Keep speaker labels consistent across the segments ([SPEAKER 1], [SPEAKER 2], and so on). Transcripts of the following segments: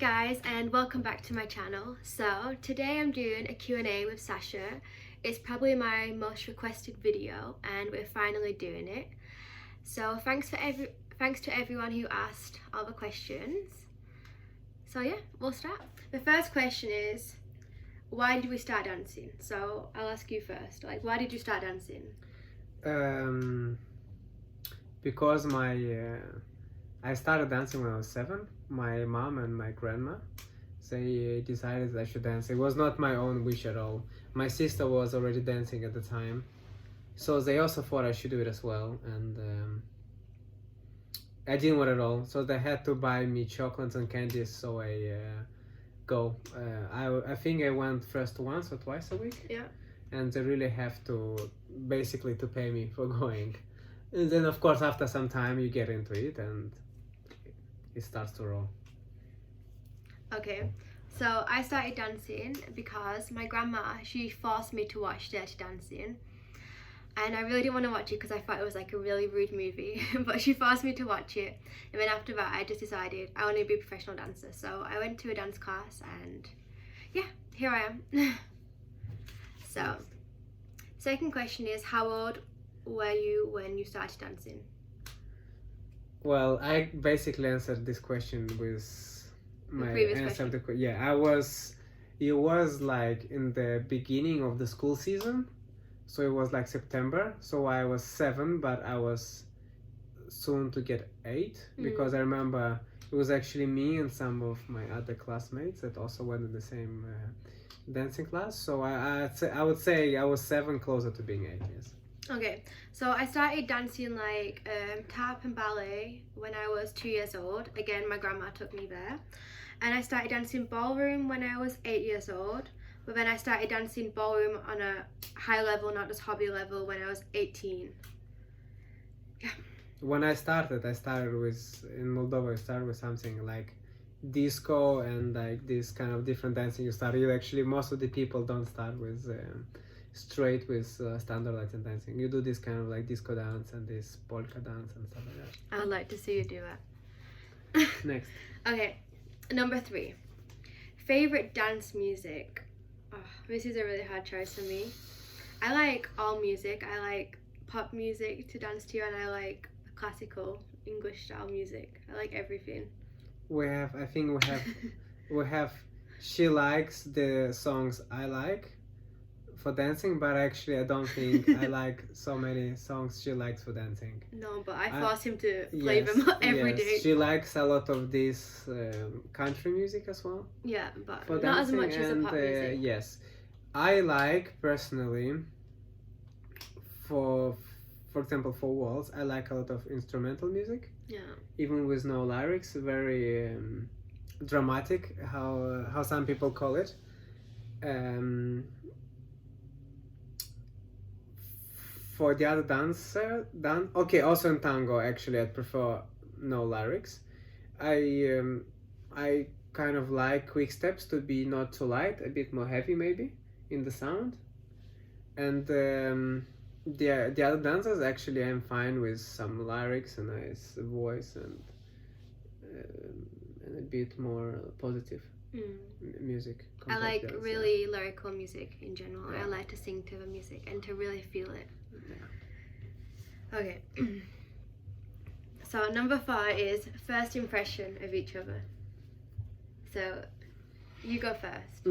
[SPEAKER 1] guys, and welcome back to my channel. So today I'm doing a Q&A with Sasha. It's probably my most requested video and we're finally doing it. So thanks to everyone who asked all the questions. So yeah, we'll start. The first question is, why did we start dancing? So I'll ask you first. Like, why did you start dancing?
[SPEAKER 2] Because I started dancing when I was 7. My mom and my grandma, they decided I should dance. It was not my own wish at all. My sister was already dancing at the time, so they also thought I should do it as well, and I didn't want it all. So they had to buy me chocolates and candies, so I go. I think I went first once or twice a week.
[SPEAKER 1] Yeah.
[SPEAKER 2] And they really have to basically to pay me for going. And then of course after some time you get into it and it starts to roll.
[SPEAKER 1] Okay, so I started dancing because my grandma, she forced me to watch Dirty Dancing, and I really didn't want to watch it because I thought it was like a really rude movie, but she forced me to watch it, and then after that I just decided I want to be a professional dancer. So I went to a dance class and yeah, here I am. So second question is, how old were you when you started dancing?
[SPEAKER 2] Well, I basically answered this question with my answer. It was like in the beginning of the school season, so it was like September. So I was 7, but I was soon to get 8 because I remember it was actually me and some of my other classmates that also went in the same dancing class. So I would say I was 7, closer to being 8. Yes.
[SPEAKER 1] Okay, so I started dancing like tap and ballet when I was 2 years old. Again, my grandma took me there. And I started dancing ballroom when I was 8 years old. But then I started dancing ballroom on a high level, not just hobby level, when I was 18. Yeah.
[SPEAKER 2] When I started with, in Moldova, I started with something like disco and like this kind of different dancing. You actually, most of the people don't start with straight with standard Latin dancing. You do this kind of like disco dance and this polka dance and stuff like that.
[SPEAKER 1] I would like to see you do that.
[SPEAKER 2] Next.
[SPEAKER 1] Okay, number 3. Favorite dance music. Oh, this is a really hard choice for me. I like all music. I like pop music to dance to, and I like classical English style music. I like everything.
[SPEAKER 2] I think we have she likes the songs I like for dancing, but actually I don't think I like so many songs she likes for dancing.
[SPEAKER 1] No, but I force him to play them every day.
[SPEAKER 2] She likes a lot of this country music as well.
[SPEAKER 1] Yeah, but
[SPEAKER 2] for
[SPEAKER 1] not
[SPEAKER 2] dancing,
[SPEAKER 1] as much as the pop music.
[SPEAKER 2] Yes, I like personally, for example, for waltz, I like a lot of instrumental music.
[SPEAKER 1] Yeah.
[SPEAKER 2] Even with no lyrics, very dramatic, how some people call it. For the other okay, also in tango actually I prefer no lyrics. I kind of like quick steps to be not too light, a bit more heavy maybe in the sound. And the other dancers actually I'm fine with some lyrics, a nice voice, and a bit more positive music.
[SPEAKER 1] I like really lyrical music in general. Yeah. I like to sing to the music and to really feel it. Yeah. Okay. So number 4 is first impression of each other. So you go first.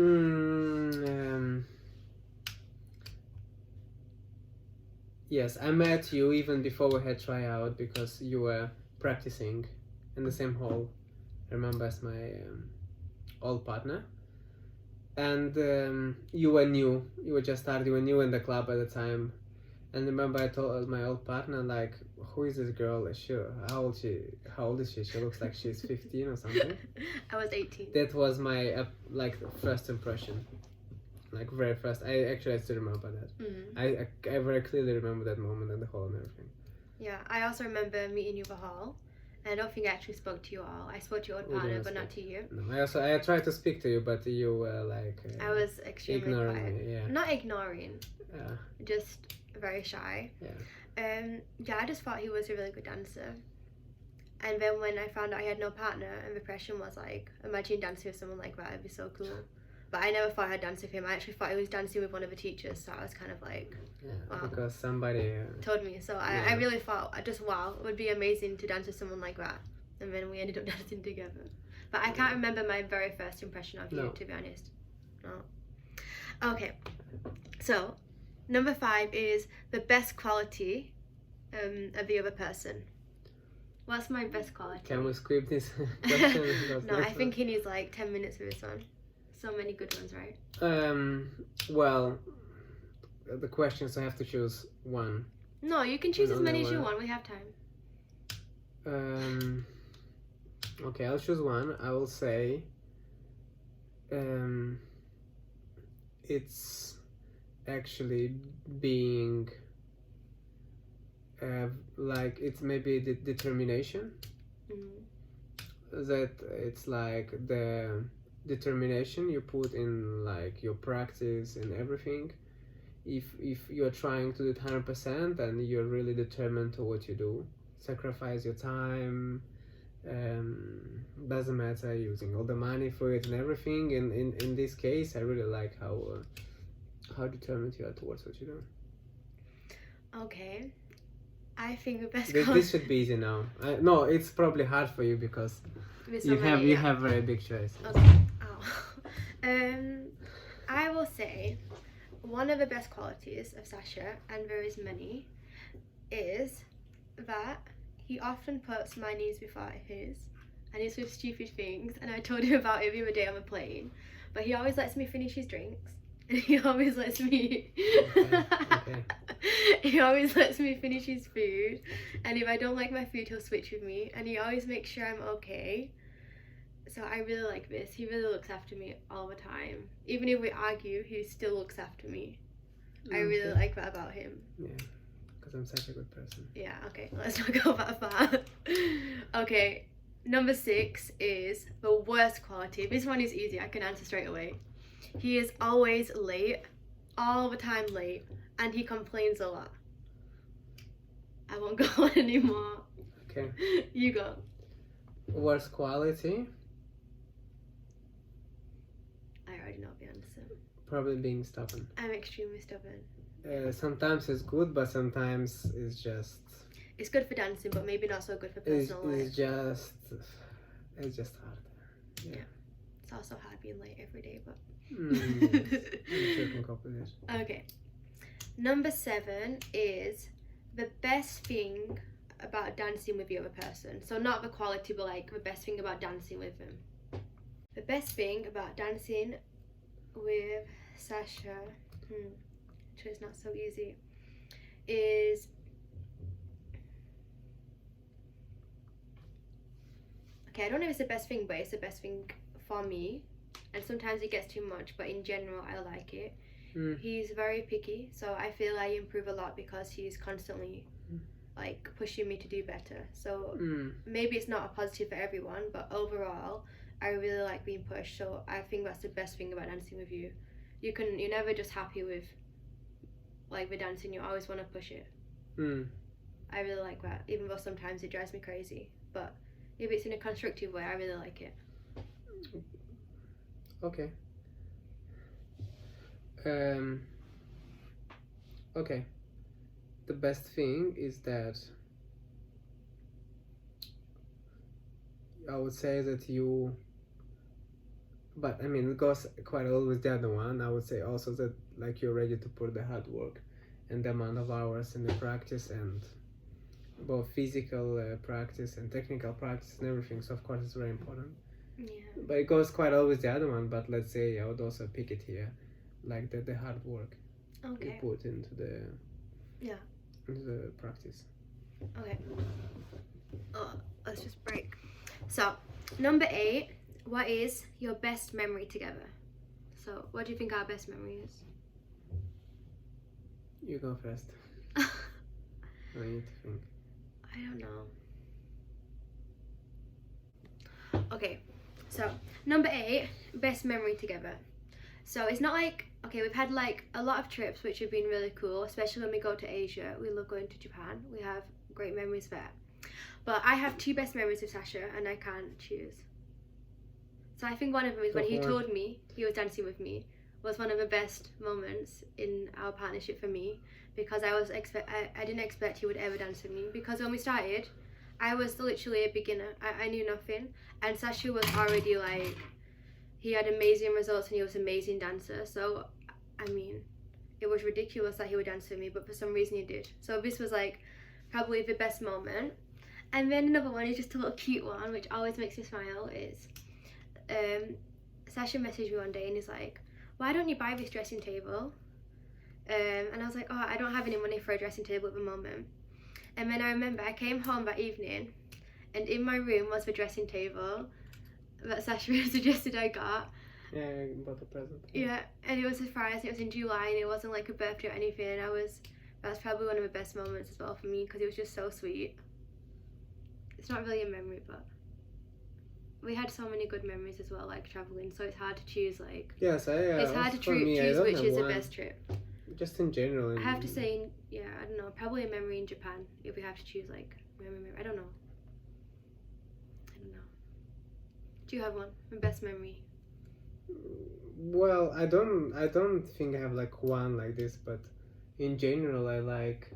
[SPEAKER 2] Yes, I met you even before we had tryout because you were practicing in the same hall. I remember as my old partner. And you were new. You were just started. You were new in the club at the time. And remember I told my old partner, like, who is this girl? How old is she? She looks like she's 15 or something.
[SPEAKER 1] I was 18.
[SPEAKER 2] That was my like first impression. Like very first. I still remember that. I very clearly remember that moment and the hall and everything.
[SPEAKER 1] Yeah, I also remember meeting you at the hall. I don't think I actually spoke to you all. I spoke to your old partner, but not to you.
[SPEAKER 2] No, I tried to speak to you, but you were like
[SPEAKER 1] I was extremely
[SPEAKER 2] ignoring
[SPEAKER 1] quiet.
[SPEAKER 2] me. Yeah.
[SPEAKER 1] Not ignoring.
[SPEAKER 2] Yeah.
[SPEAKER 1] Just very shy.
[SPEAKER 2] Yeah.
[SPEAKER 1] Yeah, I just thought he was a really good dancer. And then when I found out I had no partner, and the pressure was like, imagine dancing with someone like that, it'd be so cool. But I never thought I'd dance with him. I actually thought I was dancing with one of the teachers, so I was kind of like, wow.
[SPEAKER 2] Because somebody
[SPEAKER 1] told me. So I really thought, wow, it would be amazing to dance with someone like that. And then we ended up dancing together. But I can't remember my very first impression of you, to be honest. No. Okay. So, number 5 is the best quality of the other person. What's my best quality?
[SPEAKER 2] Can we skip this question?
[SPEAKER 1] No, I think he needs like 10 minutes for this one. So many good ones, right?
[SPEAKER 2] Well, the questions I have to choose one.
[SPEAKER 1] No, you can choose as many as you want. We have
[SPEAKER 2] time. Okay, I'll choose one. I will say it's actually being like it's maybe the determination. That it's like the determination you put in like your practice and everything. If you're trying to do it 100% and you're really determined to what you do, sacrifice your time, doesn't matter, using all the money for it and everything. In this case, I really like how determined you are towards what you do.
[SPEAKER 1] Okay, I think the best.
[SPEAKER 2] This should be easy now. No, it's probably hard for you because you have very big choice.
[SPEAKER 1] Okay. I will say one of the best qualities of Sasha, and there is many, is that he often puts my needs before his, and it's with stupid things. And I told him about it the other day on the plane, but he always lets me finish his drinks, and he always lets me.
[SPEAKER 2] Okay.
[SPEAKER 1] He always lets me finish his food, and if I don't like my food, he'll switch with me, and he always makes sure I'm okay. So I really like this. He really looks after me all the time. Even if we argue, he still looks after me. I really like that about him.
[SPEAKER 2] Yeah, because I'm such a good person.
[SPEAKER 1] Yeah, okay. Let's not go that far. Okay, number 6 is the worst quality. This one is easy. I can answer straight away. He is always late. All the time late. And he complains a lot. I won't go on anymore.
[SPEAKER 2] Okay.
[SPEAKER 1] You go.
[SPEAKER 2] Worst quality?
[SPEAKER 1] I already know the answer.
[SPEAKER 2] Probably being stubborn.
[SPEAKER 1] I'm extremely stubborn.
[SPEAKER 2] Sometimes it's good, but sometimes it's just...
[SPEAKER 1] It's good for dancing, but maybe not so good for personal life.
[SPEAKER 2] It's just hard. Yeah.
[SPEAKER 1] It's also hard being late every day, but...
[SPEAKER 2] Yes. I'm sure I can cope with it.
[SPEAKER 1] Okay. Number 7 is the best thing about dancing with the other person. So not the quality, but like the best thing about dancing with them. The best thing about dancing with Sasha, which is not so easy, is I don't know if it's the best thing, but it's the best thing for me. And sometimes it gets too much, but in general, I like it. He's very picky, so I feel I improve a lot because he's constantly like pushing me to do better. So maybe it's not a positive for everyone, but overall, I really like being pushed. So I think that's the best thing about dancing with you. You're never just happy with like the dancing. You always want to push it. I really like that, even though sometimes it drives me crazy. But if it's in a constructive way, I really like it.
[SPEAKER 2] Okay. Okay. The best thing is that I would say that you, but I mean it goes quite a lot with the other one. I would say also that like you're ready to put the hard work and the amount of hours in the practice, and both physical practice and technical practice and everything. So of course it's very important.
[SPEAKER 1] Yeah.
[SPEAKER 2] But it goes quite a lot with the other one. But let's say I would also pick it here, like the hard work you put into the practice.
[SPEAKER 1] Okay. Let's just break. So, number 8, what is your best memory together? So, what do you think our best memory is?
[SPEAKER 2] You go first. I need to think.
[SPEAKER 1] I don't know. Okay, so number 8, best memory together. So it's not like, okay, we've had like a lot of trips which have been really cool, especially when we go to Asia. We love going to Japan. We have great memories there. But I have two best memories with Sasha, and I can't choose. So I think one of them is when he told me he was dancing with me was one of the best moments in our partnership for me, because I didn't expect he would ever dance with me, because when we started I was literally a beginner. I knew nothing, and Sasha was already like, he had amazing results and he was an amazing dancer. So I mean, it was ridiculous that he would dance with me, but for some reason he did. So this was like probably the best moment. And then another one is just a little cute one which always makes me smile is Sasha messaged me one day and he's like, why don't you buy this dressing table? And I was like, oh, I don't have any money for a dressing table at the moment. And then I remember I came home that evening and in my room was the dressing table that Sasha suggested I got.
[SPEAKER 2] Yeah, I bought a present.
[SPEAKER 1] Yeah, and it was a surprise. It was in July and it wasn't like a birthday or anything. That's probably one of the best moments as well for me, because it was just so sweet. It's not really a memory, but we had so many good memories as well, like traveling. So it's hard to choose. Like,
[SPEAKER 2] yes,
[SPEAKER 1] it's hard to choose which is the best trip.
[SPEAKER 2] Just in general.
[SPEAKER 1] I have to say, yeah, I don't know. Probably a memory in Japan if we have to choose like memory. I don't know. Do you have one? My best memory?
[SPEAKER 2] Well, I don't think I have like one like this, but in general I like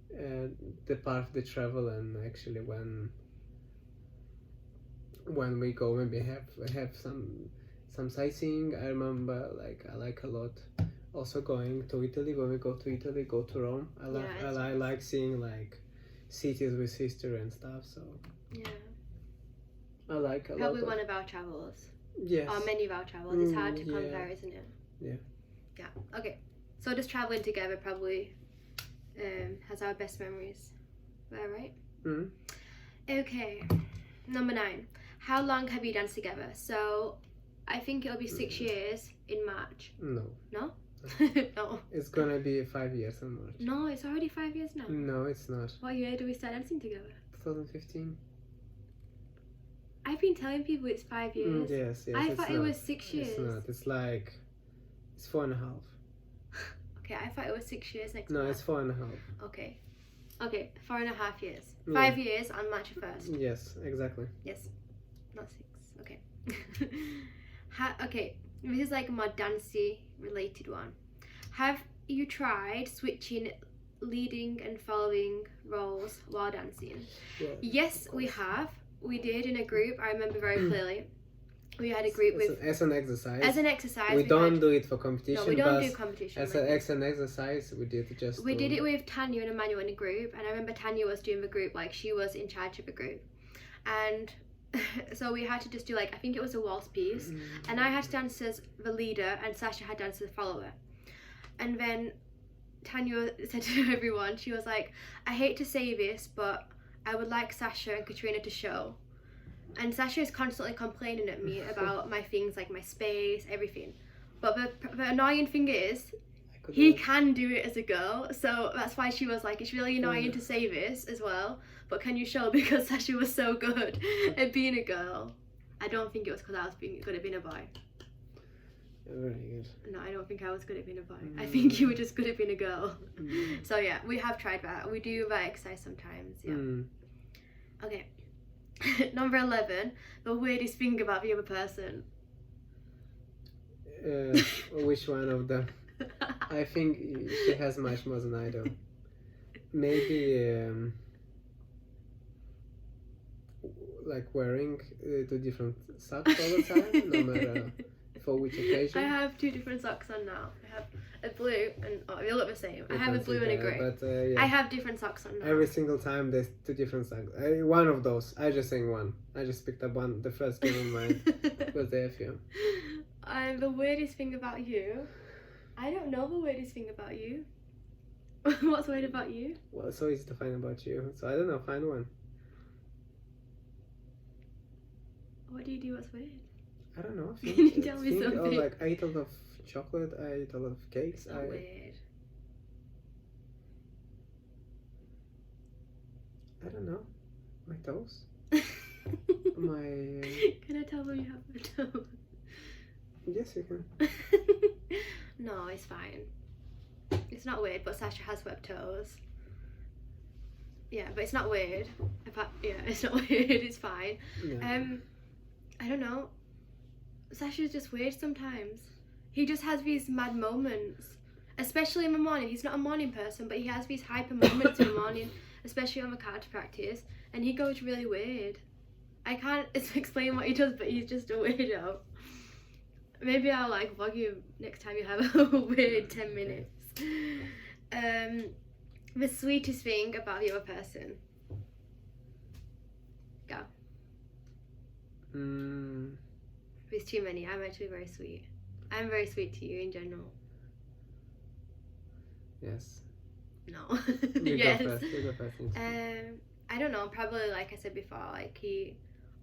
[SPEAKER 2] the part of the travel, and actually when we go maybe have some sightseeing. I remember like I like a lot also going to Italy. When we go to Italy, go to Rome. I like seeing like cities with history and stuff, so
[SPEAKER 1] yeah,
[SPEAKER 2] I like a
[SPEAKER 1] probably
[SPEAKER 2] lot
[SPEAKER 1] one of our travels.
[SPEAKER 2] Yes.
[SPEAKER 1] Or many of our travels. It's hard to compare, isn't it?
[SPEAKER 2] Yeah.
[SPEAKER 1] Yeah. Okay. So just traveling together probably has our best memories. Am I right?
[SPEAKER 2] Mm-hmm.
[SPEAKER 1] Okay. Number 9. How long have you danced together? So I think it'll be 6 years in March.
[SPEAKER 2] No.
[SPEAKER 1] No? No.
[SPEAKER 2] It's gonna be 5 years in March.
[SPEAKER 1] No, it's already 5 years now.
[SPEAKER 2] No, it's not.
[SPEAKER 1] What year do we start dancing together?
[SPEAKER 2] 2015.
[SPEAKER 1] I've been telling people it's 5 years.
[SPEAKER 2] Yes.
[SPEAKER 1] I thought it was 6 years.
[SPEAKER 2] It's not. It's like, it's 4.5.
[SPEAKER 1] Okay, I thought it was 6 years next
[SPEAKER 2] No,
[SPEAKER 1] month.
[SPEAKER 2] it's 4.5.
[SPEAKER 1] Okay, 4.5 years.
[SPEAKER 2] Yeah.
[SPEAKER 1] 5 years on March 1st.
[SPEAKER 2] Yes, exactly.
[SPEAKER 1] Yes, not 6. Okay. Okay, this is like a more dancey related one. Have you tried switching leading and following roles while dancing?
[SPEAKER 2] Yeah.
[SPEAKER 1] Yes, we have. We did in a group. I remember very clearly. We had a group
[SPEAKER 2] as an exercise.
[SPEAKER 1] As an exercise.
[SPEAKER 2] We don't do it for competition.
[SPEAKER 1] No, we don't do competition.
[SPEAKER 2] As an exercise, we did just.
[SPEAKER 1] We did it with Tanya and Emmanuel in a group, and I remember Tanya was doing the group, like she was in charge of the group, and so we had to just do like, I think it was a waltz piece, and I had to dance as the leader, and Sasha had danced as the follower, and then Tanya said to everyone, she was like, I hate to say this, but I would like Sasha and Katrina to show. And Sasha is constantly complaining at me about my things, like my space, everything. But the annoying thing is, he can do it as a girl. So that's why she was like, it's really annoying to say this as well, but can you show? Because Sasha was so good at being a girl. I don't think it was because I was good at being a boy.
[SPEAKER 2] Very good.
[SPEAKER 1] No, I don't think I was good at being a boy. I think you were just good at being a girl. So yeah, we have tried that. We do that exercise sometimes. Yeah. Okay. Number 11. The weirdest thing about the other person.
[SPEAKER 2] Which one of them? I think she has much more than I do. Maybe like wearing 2 different socks all the time, no matter for which occasion.
[SPEAKER 1] I have 2 different socks on now. I have a blue and they look the same. I have a blue and a grey. But yeah. I have different socks on now.
[SPEAKER 2] Every single time there's 2 different socks. One of those. I just saying one. I just picked up one. The first game on mine was there for you.
[SPEAKER 1] The weirdest thing about you. I don't know the weirdest thing about you. What's weird about you?
[SPEAKER 2] Well, it's so easy to find about you. So I don't know. Find one.
[SPEAKER 1] What do you do? What's weird?
[SPEAKER 2] I don't know.
[SPEAKER 1] Can you tell me something?
[SPEAKER 2] Oh, like I eat a lot of chocolate. I eat a lot of cakes.
[SPEAKER 1] Not weird.
[SPEAKER 2] I don't know. My toes. My.
[SPEAKER 1] Can I tell them you have my toes?
[SPEAKER 2] Yes, you can.
[SPEAKER 1] No, it's fine. It's not weird, but Sasha has webbed toes. Yeah, but it's not weird. It's not weird. It's fine.
[SPEAKER 2] Yeah.
[SPEAKER 1] I don't know. Sasha's just weird sometimes. He just has these mad moments, especially in the morning. He's not a morning person, but he has these hyper moments in the morning, especially on the karate practice, and he goes really weird. I can't explain what he does, but he's just a weirdo. Maybe I'll like vlog you next time you have a weird 10 minutes. The sweetest thing about the other person. Go. There's too many. I'm actually very sweet. I'm very sweet to you in general.
[SPEAKER 2] Yes.
[SPEAKER 1] No.
[SPEAKER 2] You
[SPEAKER 1] Yes.
[SPEAKER 2] go first. You go first.
[SPEAKER 1] I don't know. Probably like I said before, like he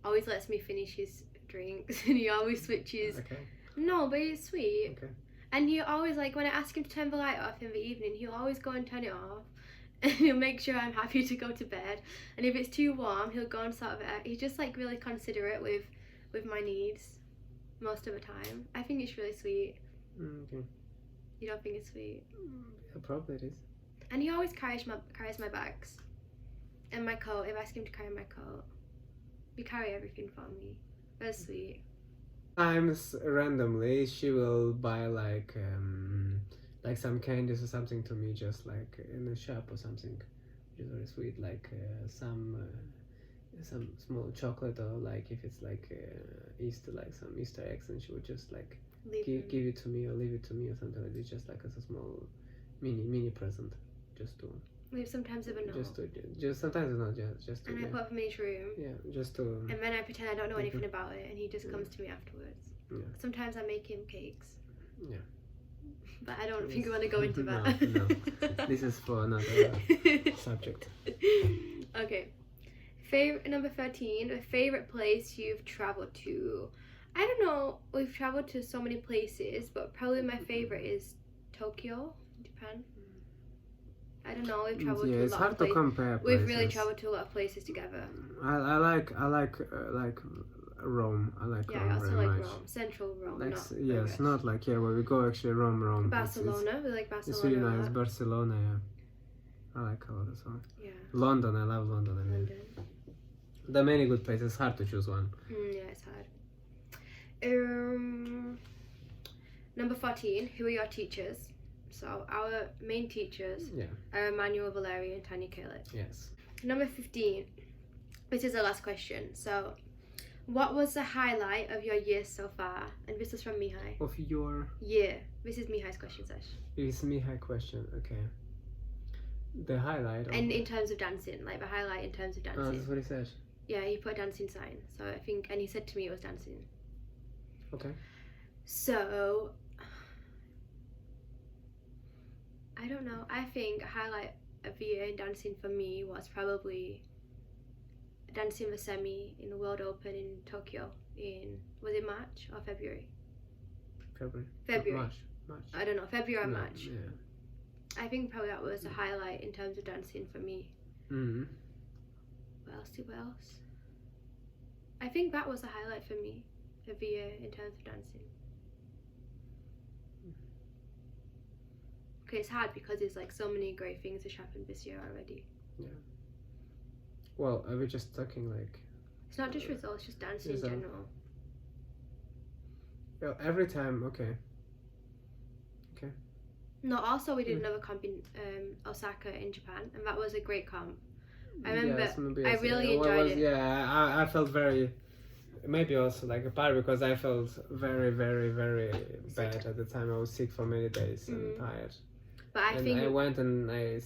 [SPEAKER 1] always lets me finish his drinks, and he always switches.
[SPEAKER 2] Okay.
[SPEAKER 1] No, but he's sweet.
[SPEAKER 2] Okay.
[SPEAKER 1] And he always, like, when I ask him to turn the light off in the evening, he'll always go and turn it off. And he'll make sure I'm happy to go to bed. And if it's too warm, he'll go and sort of, he's just, like, really considerate with my needs most of the time. I think it's really sweet.
[SPEAKER 2] Okay.
[SPEAKER 1] You don't think it's sweet?
[SPEAKER 2] Yeah, probably it is.
[SPEAKER 1] And he always carries my bags. And my coat, if I ask him to carry my coat. He carry everything for me. That's sweet.
[SPEAKER 2] Sometimes randomly she will buy like some candies or something to me, just like in a shop or something, which is very sweet, like some small chocolate, or like if it's like Easter, like some Easter eggs, and she would just like give it to me or leave it to me or something like this, just like as a small mini present, just to.
[SPEAKER 1] We sometimes have a note.
[SPEAKER 2] Just sometimes it's not just to.
[SPEAKER 1] And I put them in his room.
[SPEAKER 2] Yeah, just to.
[SPEAKER 1] And then I pretend I don't know anything about it, and he just comes to me afterwards.
[SPEAKER 2] Yeah.
[SPEAKER 1] Sometimes I make him cakes.
[SPEAKER 2] Yeah.
[SPEAKER 1] But I don't think I want to go into that.
[SPEAKER 2] No. This is for another subject.
[SPEAKER 1] Okay. Number 13. A favorite place you've traveled to. I don't know. We've traveled to so many places, but probably my favorite is Tokyo, Japan. I don't know. We've traveled to a lot of places.
[SPEAKER 2] It's hard to compare places.
[SPEAKER 1] We've really traveled to a lot of places together.
[SPEAKER 2] I like Rome. I like Rome
[SPEAKER 1] I also
[SPEAKER 2] very
[SPEAKER 1] like
[SPEAKER 2] much.
[SPEAKER 1] Rome. Central Rome.
[SPEAKER 2] Like,
[SPEAKER 1] not
[SPEAKER 2] yes, not like where we go actually. Rome.
[SPEAKER 1] Barcelona. We like Barcelona.
[SPEAKER 2] It's really nice. Barcelona. Yeah. I like a lot as well.
[SPEAKER 1] Yeah.
[SPEAKER 2] London. I love London. I mean,
[SPEAKER 1] London.
[SPEAKER 2] there are many good places. It's hard to choose one.
[SPEAKER 1] Yeah, it's hard. Number 14. Who are your teachers? So our main teachers are Emmanuel, Valerie, and Tanya Kalit.
[SPEAKER 2] Yes.
[SPEAKER 1] Number 15. This is the last question. So, what was the highlight of your year so far? And this is from Mihai.
[SPEAKER 2] Of your
[SPEAKER 1] year. This is Mihai's question, Sash.
[SPEAKER 2] It's Mihai question. Okay. The highlight.
[SPEAKER 1] And in terms of dancing, like the highlight in terms of dancing.
[SPEAKER 2] Oh, that's what he said.
[SPEAKER 1] Yeah, he put a dancing sign. So I think, and he said to me it was dancing.
[SPEAKER 2] Okay.
[SPEAKER 1] So. I don't know. I think a highlight of the year in dancing for me was probably dancing the semi in the World Open in Tokyo was it March or February?
[SPEAKER 2] February. March.
[SPEAKER 1] I don't know, February or March.
[SPEAKER 2] Yeah.
[SPEAKER 1] I think probably that was a highlight in terms of dancing for me.
[SPEAKER 2] Mm-hmm.
[SPEAKER 1] What else? I think that was a highlight for me of the year in terms of dancing. Okay, it's hard because there's like so many great things that happened this year already.
[SPEAKER 2] Yeah. Well, are we just talking like?
[SPEAKER 1] It's not just results, just dancing in general.
[SPEAKER 2] Yeah, every time, okay.
[SPEAKER 1] No, also we did another comp in Osaka in Japan, and that was a great comp. I remember, I really enjoyed it.
[SPEAKER 2] Yeah, I felt very, maybe also like a part because I felt very, very, very bad at the time. I was sick for many days and tired.
[SPEAKER 1] But I
[SPEAKER 2] went and I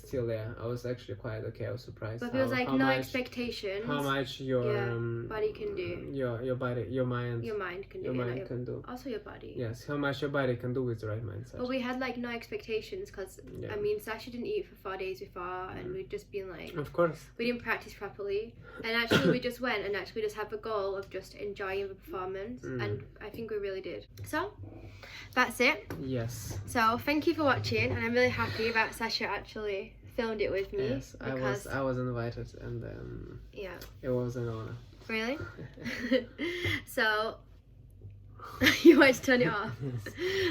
[SPEAKER 2] was actually quite okay. I was surprised.
[SPEAKER 1] But there was like no expectations.
[SPEAKER 2] How much your
[SPEAKER 1] body can do.
[SPEAKER 2] Your body, your mind.
[SPEAKER 1] Your mind can do.
[SPEAKER 2] Your mind can do.
[SPEAKER 1] Also your body.
[SPEAKER 2] Yes, how much your body can do with the right mindset.
[SPEAKER 1] But we had like no expectations because I mean Sasha didn't eat for 4 days before, and we'd just been like.
[SPEAKER 2] Of course.
[SPEAKER 1] We didn't practice properly, and actually we just went and actually just had the goal of just enjoying the performance, and I think we really did. So. That's it.
[SPEAKER 2] Yes.
[SPEAKER 1] So thank you for watching, and I'm really happy that Sasha actually filmed it with me.
[SPEAKER 2] Yes, I was invited, and it was an honor.
[SPEAKER 1] Really? So You want to turn it off.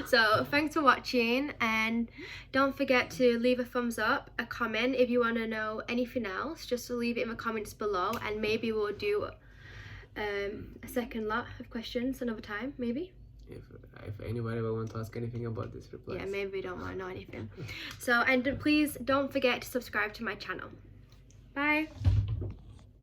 [SPEAKER 1] So thanks for watching, and don't forget to leave a thumbs up, a comment if you want to know anything else. Just leave it in the comments below, and maybe we'll do a second lot of questions another time, maybe.
[SPEAKER 2] If anybody ever want to ask anything about this, reply.
[SPEAKER 1] Yeah, maybe we don't want to know anything. So, and please don't forget to subscribe to my channel. Bye.